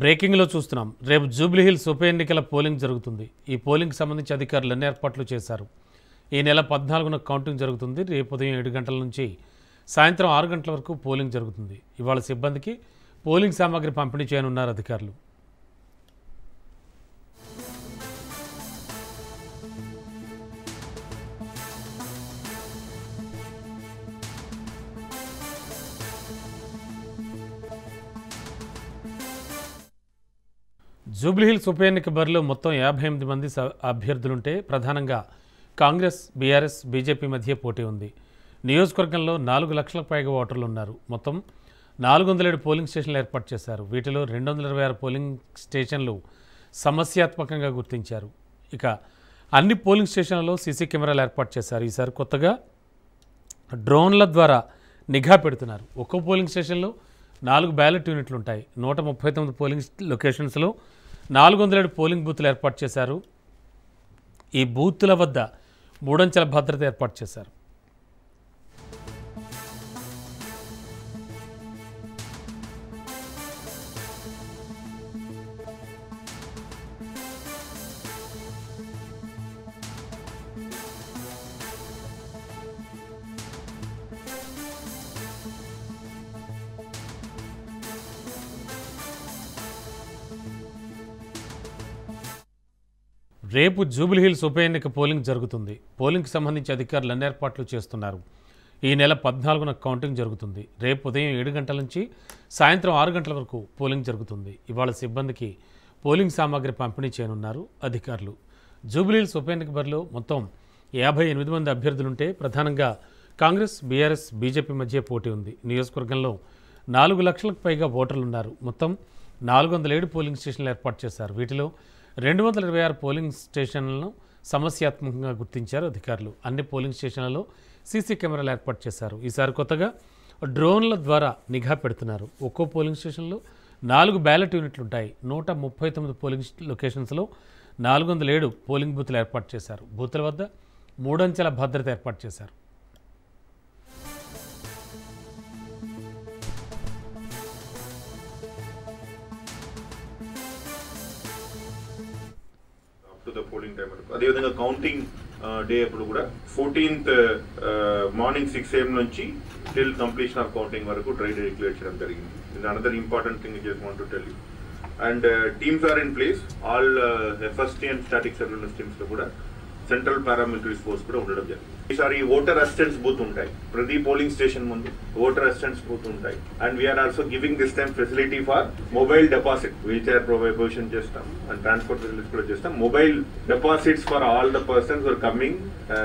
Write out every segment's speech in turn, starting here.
బ్రేకింగ్లో చూస్తున్నాం. రేపు జూబ్లీహిల్స్ ఉప ఎన్నికల పోలింగ్ జరుగుతుంది. ఈ పోలింగ్కి సంబంధించి అధికారులు అన్ని ఏర్పాట్లు చేశారు. ఈ నెల 14న కౌంటింగ్ జరుగుతుంది. రేపు ఉదయం 7 గంటల నుంచి సాయంత్రం 6 గంటల వరకు పోలింగ్ జరుగుతుంది. ఇవాళ సిబ్బందికి పోలింగ్ సామాగ్రి పంపిణీ చేయనున్నారు అధికారులు. జూబ్లీహిల్స్ ఉప ఎన్నిక బరిలో మొత్తం 58 మంది అభ్యర్థులుంటే ప్రధానంగా కాంగ్రెస్, బీఆర్ఎస్, బీజేపీ మధ్య పోటీ ఉంది. నియోజకవర్గంలో 4 లక్షలకు పైగా ఓటర్లు ఉన్నారు. మొత్తం 407 పోలింగ్ స్టేషన్లు ఏర్పాటు చేశారు. వీటిలో 226 పోలింగ్ స్టేషన్లు సమస్యాత్మకంగా గుర్తించారు. ఇక అన్ని పోలింగ్ స్టేషన్లలో సీసీ కెమెరాలు ఏర్పాటు చేశారు. ఈసారి కొత్తగా డ్రోన్ల ద్వారా నిఘా పెడుతున్నారు. ఒక్కో పోలింగ్ స్టేషన్లో 4 బ్యాలెట్ యూనిట్లు ఉంటాయి. 139 పోలింగ్ లొకేషన్స్లో 407 పోలింగ్ బూత్లు ఏర్పాటు చేశారు. ఈ బూత్ల వద్ద 3 అంచెల భద్రత ఏర్పాటు చేశారు. రేపు జూబ్లీహిల్స్ ఉప ఎన్నిక పోలింగ్ జరుగుతుంది. పోలింగ్కి సంబంధించి అధికారులు అన్ని ఏర్పాట్లు చేస్తున్నారు. ఈ నెల 14న కౌంటింగ్ జరుగుతుంది. రేపు ఉదయం 7 గంటల నుంచి సాయంత్రం 6 గంటల వరకు పోలింగ్ జరుగుతుంది. ఇవాళ సిబ్బందికి పోలింగ్ సామాగ్రి పంపిణీ చేయనున్నారు అధికారులు. జూబ్లీహిల్స్ ఉప ఎన్నిక బరిలో మొత్తం 58 మంది అభ్యర్థులుంటే ప్రధానంగా కాంగ్రెస్, బీఆర్ఎస్, బీజేపీ మధ్య పోటీ ఉంది. నియోజకవర్గంలో 4 లక్షలకు పైగా ఓటర్లు ఉన్నారు. మొత్తం 407 పోలింగ్ స్టేషన్లు ఏర్పాటు చేశారు. వీటిలో 226 పోలింగ్ స్టేషన్లను సమస్యాత్మకంగా గుర్తించారు అధికారులు. అన్ని పోలింగ్ స్టేషన్లలో సీసీ కెమెరాలు ఏర్పాటు చేశారు. ఈసారి కొత్తగా డ్రోన్ల ద్వారా నిఘా పెడుతున్నారు. ఒక్కో పోలింగ్ స్టేషన్లో 4 బ్యాలెట్ యూనిట్లు ఉంటాయి. 139 పోలింగ్ లొకేషన్స్లో 407 పోలింగ్ బూత్లు ఏర్పాటు చేశారు. బూత్ల వద్ద 3 అంచెల భద్రత ఏర్పాటు చేశారు. ద పోలింగ్ టైం అదేవిధంగా కౌంటింగ్ డే అప్పుడు కూడా 14th మార్నింగ్ 6 AM నుంచి టిల్ కంప్లీషన్ ఆఫ్ కౌంటింగ్ వరకు డ్రై డే డిక్లేర్ చేయడం జరిగింది. ఇది another important thing just want to tell you. And teams are in place. All FST and static surveillance teams లో కూడా central paramilitary force కూడా ఉండడం జరిగింది. ఈసారి ఓటర్ అసిస్టెంట్స్ బూత్ ఉంటాయి ప్రతి పోలింగ్ స్టేషన్ ముందు. ఓటర్ అసిస్టెంట్స్ బూత్ ఉంటాయి. And we are also giving this time facility for mobile deposit. Wheel chair provision చేస్తాం అండ్ ట్రాన్స్పోర్ట్ ఫెసిలిటీస్ కూడా చేస్తాం. Mobile deposits for all the persons are coming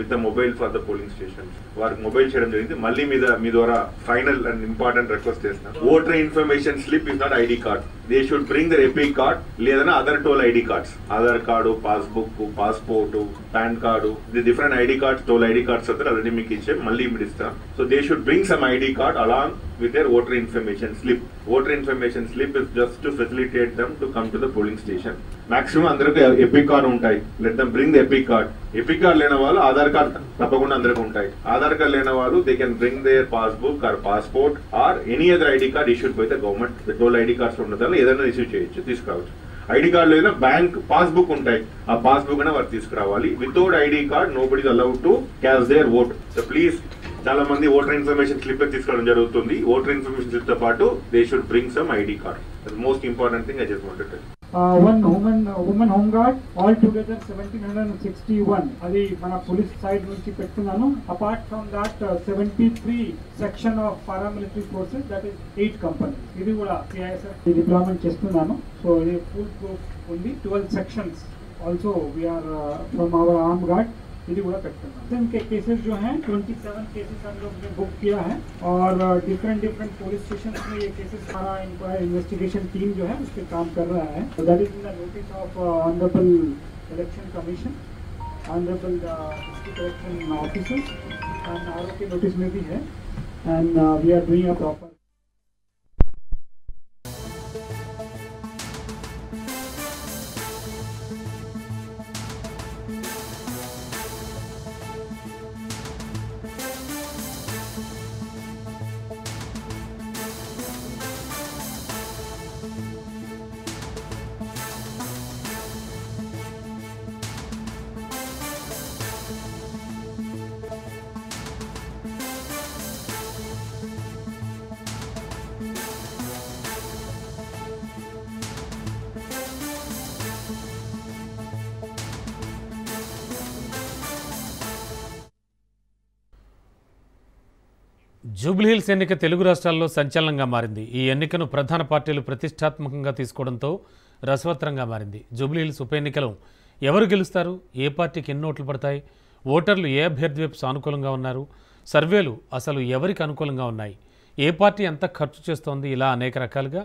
with the mobile for the polling station. వారికి mobile చేయడం జరిగింది. మళ్ళీ మీ ద్వారా final and important request చేస్తున్నాం. Voter information slip is not ID card. They should bring their EPIC card లేదన్నా other toll ID cards. Aadhaar card, passbook, passport, PAN card, the different ID cards, toll ID cards already మీకు ఇచ్చే మళ్ళీ ఇప్పుడు ఇస్తాం. So they should bring some ID card along with their voter information slip. Voter information slip is just to facilitate them to come to the polling station. Maximum అందరికి epic card ఉంటాయి. Let them bring the epic card. Epic card లేని వాళ్ళు Aadhaar card తప్పకుండా అందరికి ఉంటాయి. Aadhaar card లేని వాళ్ళు they can bring their passbook or passport or any other ID card issued by the government. The toll ID cards ఉన్నదాన్ని ఏదైనా ఇష్యూ చేయొచ్చు, తీసుకురావచ్చు. ఐడి కార్డు లేదా బ్యాంక్ పాస్బుక్ ఉంటాయి. ఆ పాస్బుక్ అయినా వారు తీసుకురావాలి. Without ID card nobody is allowed to cast their vote. So please చాలా మంది ఓటర్ ఇన్ఫర్మేషన్ స్లిప్ తీసుకోవడం జరుగుతుంది. ఓటర్ ఇన్ఫర్మేషన్ స్లిప్ తో పాటు they should bring some ID card. Most important thing I just wanted to women home guard all together 1761 అది మన police side నుంచి పెట్టున్నాను. Apart from that 73 section of paramilitary forces that is 8 companies ఇది కూడా CISF deployment చేస్తున్నాను. So ఇది full proof ఉంది. 12 sections also we are from our arm guard ఇది కూడా పెట్టుకున్నాం. इनके केसेस जो हैं 27 केसेस हम लोग ने बुक किया है और डिफरेंट पुलिस स्टेशन में ये केसेस हमारा इंक्वायरी इन्वेस्टिगेशन टीम जो है उस पर काम कर रहा है. That is in the notice of honourable election commission, honourable district election officers and RO के नोटिस में भी है. And we are doing a proper Jubilee Hills ఎన్నిక తెలుగు రాష్ట్రాల్లో సంచలనంగా మారింది. ఈ ఎన్నికను ప్రధాన పార్టీలు ప్రతిష్టాత్మకంగా తీసుకోవడంతో రసవత్తరంగా మారింది. జూబ్లీహిల్స్ ఉప ఎన్నికలో ఎవరు గెలుస్తారు, ఏ పార్టీకి ఎన్ని ఓట్లు పడతాయి, ఓటర్లు ఏ అభ్యర్థి వైపు సానుకూలంగా ఉన్నారు, సర్వేలు అసలు ఎవరికి అనుకూలంగా ఉన్నాయి, ఏ పార్టీ ఎంత ఖర్చు చేస్తోంది, ఇలా అనేక రకాలుగా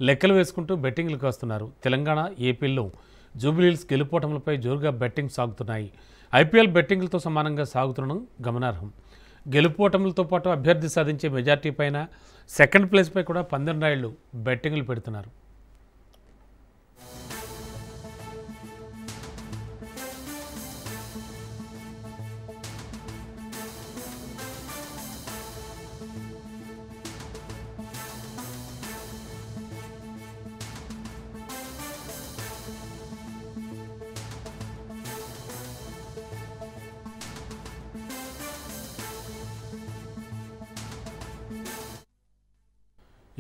లెక్కలు వేసుకుంటూ బెట్టింగ్లకు వస్తున్నారు. తెలంగాణ, ఏపీల్లో జూబ్లీహిల్స్ గెలుపోటములపై జోరుగా బెట్టింగ్ సాగుతున్నాయి. ఐపీఎల్ బెట్టింగ్లతో సమానంగా సాగుతుండడం గమనార్హం. గెలుపోటములతో పాటు అభ్యర్థి సాధించే మెజార్టీ పైన, సెకండ్ ప్లేస్పై కూడా పందెంరాయిళ్లు బెట్టింగ్లు పెడుతున్నారు.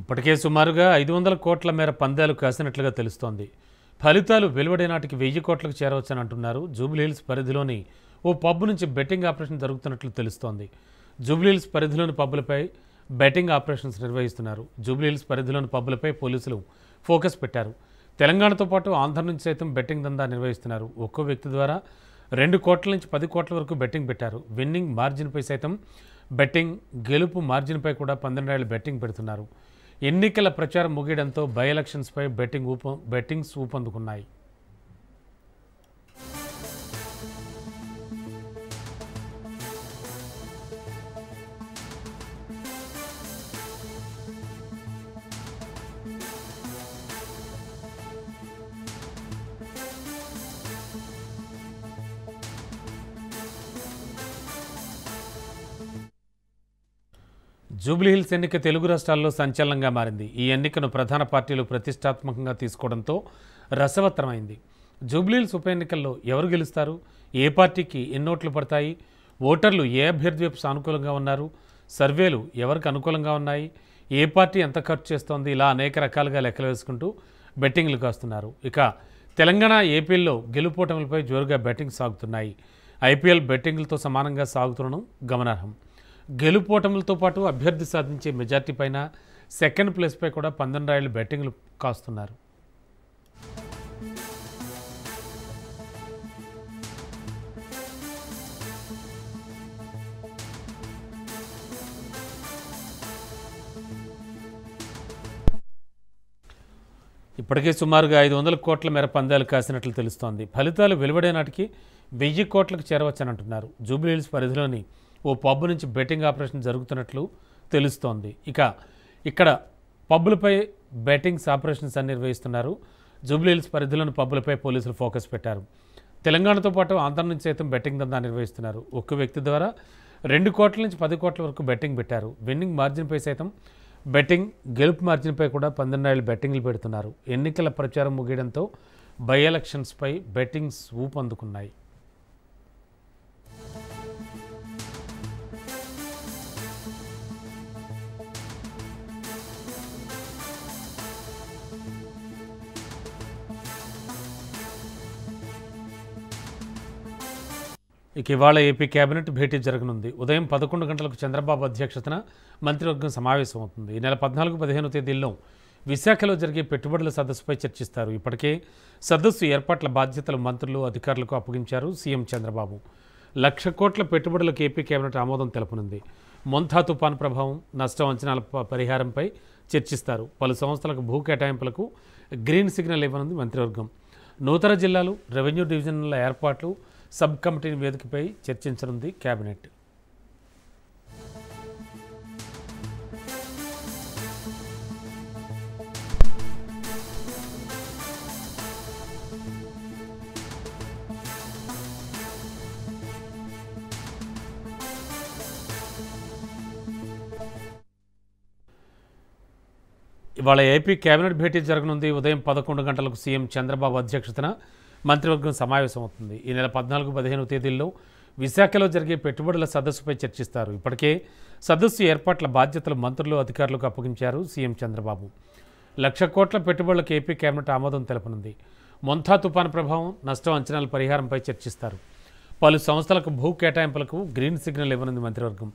ఇప్పటికే సుమారుగా 500 కోట్ల మేర పందాలు కాసినట్లుగా తెలుస్తోంది. ఫలితాలు వెలువడే నాటికి 1000 కోట్లకు చేరవచ్చని అంటున్నారు. జూబ్లీహిల్స్ పరిధిలోని ఓ పబ్ నుంచి బెట్టింగ్ ఆపరేషన్ జరుగుతున్నట్లు తెలుస్తోంది. జూబ్లీహిల్స్ పరిధిలోని పబ్బులపై బెట్టింగ్ ఆపరేషన్స్ నిర్వహిస్తున్నారు. జూబ్లీహిల్స్ పరిధిలోని పబ్బులపై పోలీసులు ఫోకస్ పెట్టారు. తెలంగాణతో పాటు ఆంధ్ర నుంచి సైతం బెట్టింగ్ దందా నిర్వహిస్తున్నారు. ఒక్కో వ్యక్తి ద్వారా 2 కోట్ల నుంచి 10 కోట్ల వరకు బెట్టింగ్ పెట్టారు. విన్నింగ్ మార్జిన్పై సైతం బెట్టింగ్, గెలుపు మార్జిన్పై కూడా పందెంరాయిళ్లు బెట్టింగ్ పెడుతున్నారు. ఎన్నికల ప్రచారం ముగియడంతో బై ఎలక్షన్స్పై బెట్టింగ్స్ ఊపందుకున్నాయి. జూబ్లీహిల్స్ ఎన్నిక తెలుగు రాష్ట్రాల్లో సంచలనంగా మారింది. ఈ ఎన్నికను ప్రధాన పార్టీలు ప్రతిష్టాత్మకంగా తీసుకోవడంతో రసవత్తరమైంది. జూబ్లీహిల్స్ ఉప ఎన్నికల్లో ఎవరు గెలుస్తారు, ఏ పార్టీకి ఎన్నోట్లు పడతాయి, ఓటర్లు ఏ అభ్యర్థి వైపు సానుకూలంగా ఉన్నారు, సర్వేలు ఎవరికి అనుకూలంగా ఉన్నాయి, ఏ పార్టీ ఎంత ఖర్చు చేస్తోంది, ఇలా అనేక రకాలుగా లెక్కలు వేసుకుంటూ బెట్టింగ్లు కాస్తున్నారు. ఇక తెలంగాణ, ఏపీల్లో గెలుపోటములపై జోరుగా బెట్టింగ్ సాగుతున్నాయి. ఐపీఎల్ బెట్టింగ్లతో సమానంగా సాగుతుండడం గమనార్హం. గెలుపోటములతో పాటు అభ్యర్థి సాధించే మెజార్టీ పైన, సెకండ్ ప్లేస్పై కూడా పందెంరాయిళ్లు బెట్టింగ్లు కాస్తున్నారు. ఇప్పటికే సుమారుగా 500 కోట్ల మేర పందాలు కాసినట్లు తెలుస్తోంది. ఫలితాలు వెలువడే నాటికి 1000 కోట్లకు చేరవచ్చని అంటున్నారు. జూబ్లీహిల్స్ పరిధిలోని ఓ పబ్ నుంచి బెట్టింగ్ ఆపరేషన్ జరుగుతున్నట్లు తెలుస్తోంది. ఇక్కడ పబ్బులపై బెట్టింగ్స్ ఆపరేషన్స్ అని నిర్వహిస్తున్నారు. జూబ్లీహిల్స్ పరిధిలోని పబ్బులపై పోలీసులు ఫోకస్ పెట్టారు. తెలంగాణతో పాటు ఆంధ్ర నుంచి సైతం బెట్టింగ్ దందా నిర్వహిస్తున్నారు. ఒక్క వ్యక్తి ద్వారా 2 కోట్ల నుంచి 10 కోట్ల వరకు బెట్టింగ్ పెట్టారు. విన్నింగ్ మార్జిన్పై సైతం బెట్టింగ్, గెలుపు మార్జిన్పై కూడా పందెంరాయిళ్లు బెట్టింగ్లు పెడుతున్నారు. ఎన్నికల ప్రచారం ముగియడంతో బై ఎలక్షన్స్పై బెట్టింగ్స్ ఊపందుకున్నాయి. ఇవాళ ఏపీ కేబినెట్ భేటీ జరగనుంది. ఉదయం 11 గంటలకు చంద్రబాబు అధ్యక్షతన మంత్రివర్గం సమావేశం అవుతుంది. ఈ నెల 14-15 తేదీల్లో విశాఖలో జరిగే పెట్టుబడుల సదస్సుపై చర్చిస్తారు. ఇప్పటికే సదస్సు ఏర్పాట్ల బాధ్యతలు మంత్రులు, అధికారులకు అప్పగించారు సీఎం చంద్రబాబు. 1,00,000 కోట్ల పెట్టుబడులకు ఏపీ కేబినెట్ ఆమోదం తెలపనుంది. మొంతా తుపాను ప్రభావం, నష్టం అంచనాల పరిహారంపై చర్చిస్తారు. పలు సంస్థలకు భూ కేటాయింపులకు గ్రీన్ సిగ్నల్ ఇవ్వనుంది మంత్రివర్గం. నూతన జిల్లాలు, రెవెన్యూ డివిజన్ల ఏర్పాట్లు, సబ్ కమిటీ వేదికపై చర్చించనుంది కేబినెట్. ఇవాళ ఏపీ కేబినెట్ భేటీ జరగనుంది. ఉదయం 11 గంటలకు సీఎం చంద్రబాబు అధ్యక్షతన మంత్రివర్గం సమావేశం అవుతుంది. ఈ నెల 14-15 తేదీల్లో విశాఖలో జరిగే పెట్టుబడుల సదస్సుపై చర్చిస్తారు. ఇప్పటికే సదస్సు ఏర్పాట్ల బాధ్యతలు మంత్రులు, అధికారులకు అప్పగించారు సీఎం చంద్రబాబు. 1,00,000 కోట్ల పెట్టుబడులకు ఏపీ కేబినెట్ ఆమోదం తెలపనుంది. మొంతా తుపాను ప్రభావం, నష్టం అంచనాల పరిహారంపై చర్చిస్తారు. పలు సంస్థలకు భూ కేటాయింపులకు గ్రీన్ సిగ్నల్ ఇవ్వనుంది మంత్రివర్గం.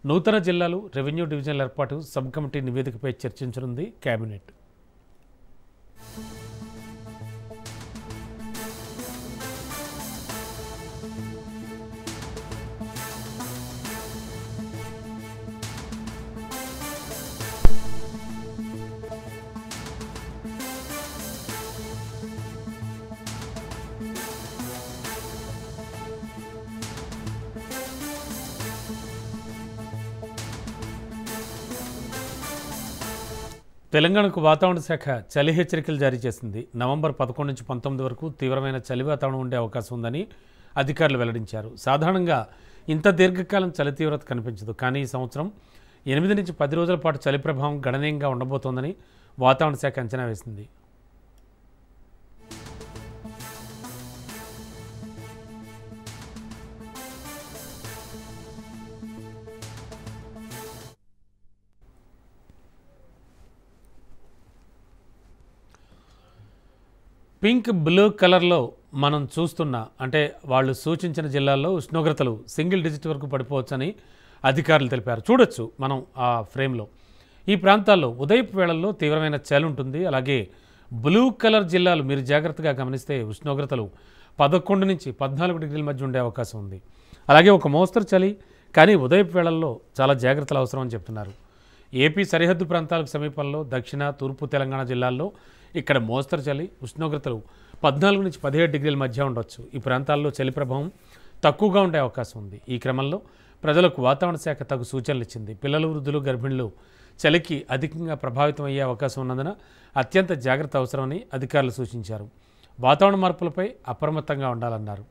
నూతన జిల్లాలు, రెవెన్యూ డివిజన్ల ఏర్పాటు సబ్ కమిటీ నివేదికపై చర్చించనుంది కేబినెట్. తెలంగాణకు వాతావరణ శాఖ చలి హెచ్చరికలు జారీ చేసింది. నవంబర్ 11 నుంచి 19 వరకు తీవ్రమైన చలి వాతావరణం ఉండే అవకాశం ఉందని అధికారులు వెల్లడించారు. సాధారణంగా ఇంత దీర్ఘకాలం చలి తీవ్రత కనిపించదు, కానీ ఈ సంవత్సరం 8 నుంచి 10 రోజుల పాటు చలి ప్రభావం గణనీయంగా ఉండబోతోందని వాతావరణ శాఖ అంచనా వేసింది. పింక్ బ్లూ కలర్లో మనం చూస్తున్న అంటే వాళ్ళు సూచించిన జిల్లాల్లో ఉష్ణోగ్రతలు సింగిల్ డిజిట్ వరకు పడిపోవచ్చని అధికారులు తెలిపారు. చూడొచ్చు మనం ఆ ఫ్రేమ్లో. ఈ ప్రాంతాల్లో ఉదయపు వేళల్లో తీవ్రమైన చలి ఉంటుంది. అలాగే బ్లూ కలర్ జిల్లాలు మీరు జాగ్రత్తగా గమనిస్తే ఉష్ణోగ్రతలు 11 నుంచి 14 డిగ్రీల మధ్య ఉండే అవకాశం ఉంది. అలాగే ఒక మోస్తరు చలి, కానీ ఉదయపు వేళల్లో చాలా జాగ్రత్తలు అవసరం అని చెప్తున్నారు. ఏపీ సరిహద్దు ప్రాంతాలకు సమీపంలో దక్షిణ, తూర్పు తెలంగాణ జిల్లాల్లో ఇక్కడ మోస్తరు చలి, ఉష్ణోగ్రతలు 14 నుంచి 17 డిగ్రీల మధ్య ఉండొచ్చు. ఈ ప్రాంతాల్లో చలి ప్రభావం తక్కువగా ఉండే అవకాశం ఉంది. ఈ క్రమంలో ప్రజలకు వాతావరణ శాఖ తగు సూచనలు ఇచ్చింది. పిల్లలు, వృద్ధులు, గర్భిణులు చలికి అధికంగా ప్రభావితం అయ్యే అవకాశం ఉన్నందున అత్యంత జాగ్రత్త అవసరమని అధికారులు సూచించారు. వాతావరణ మార్పులపై అప్రమత్తంగా ఉండాలన్నారు.